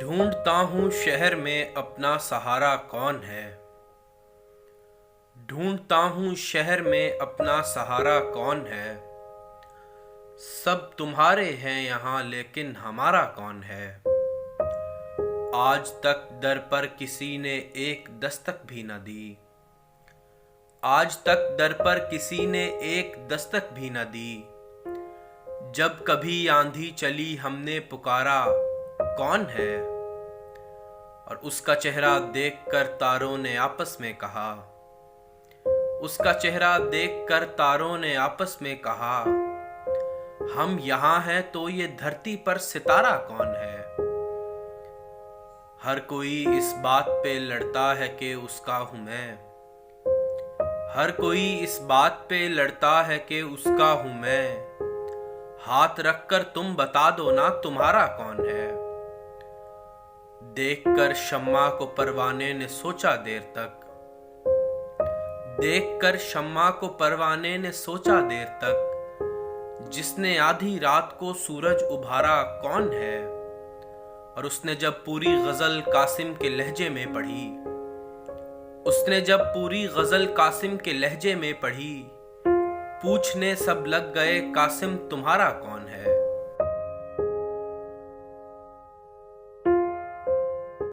ढूंढता हूँ शहर में अपना सहारा कौन है। ढूंढता हूँ शहर में अपना सहारा कौन है। सब तुम्हारे हैं यहाँ लेकिन हमारा कौन है। आज तक दर पर किसी ने एक दस्तक भी न दी। आज तक दर पर किसी ने एक दस्तक भी न दी। जब कभी आंधी चली हमने पुकारा कौन है। और उसका चेहरा देखकर तारों ने आपस में कहा। उसका चेहरा देखकर तारों ने आपस में कहा, हम यहाँ हैं तो ये धरती पर सितारा कौन है। हर कोई इस बात पे लड़ता है कि उसका हूं मैं। हर कोई इस बात पे लड़ता है कि उसका हूं मैं। हाथ रखकर तुम बता दो ना तुम्हारा कौन है। देखकर शम्मा को परवाने ने सोचा देर तक। देखकर शम्मा को परवाने ने सोचा देर तक, जिसने आधी रात को सूरज उभारा कौन है। और उसने जब पूरी गजल कासिम के लहजे में पढ़ी। उसने जब पूरी गजल कासिम के लहजे में पढ़ी, पूछने सब लग गए कासिम तुम्हारा कौन है।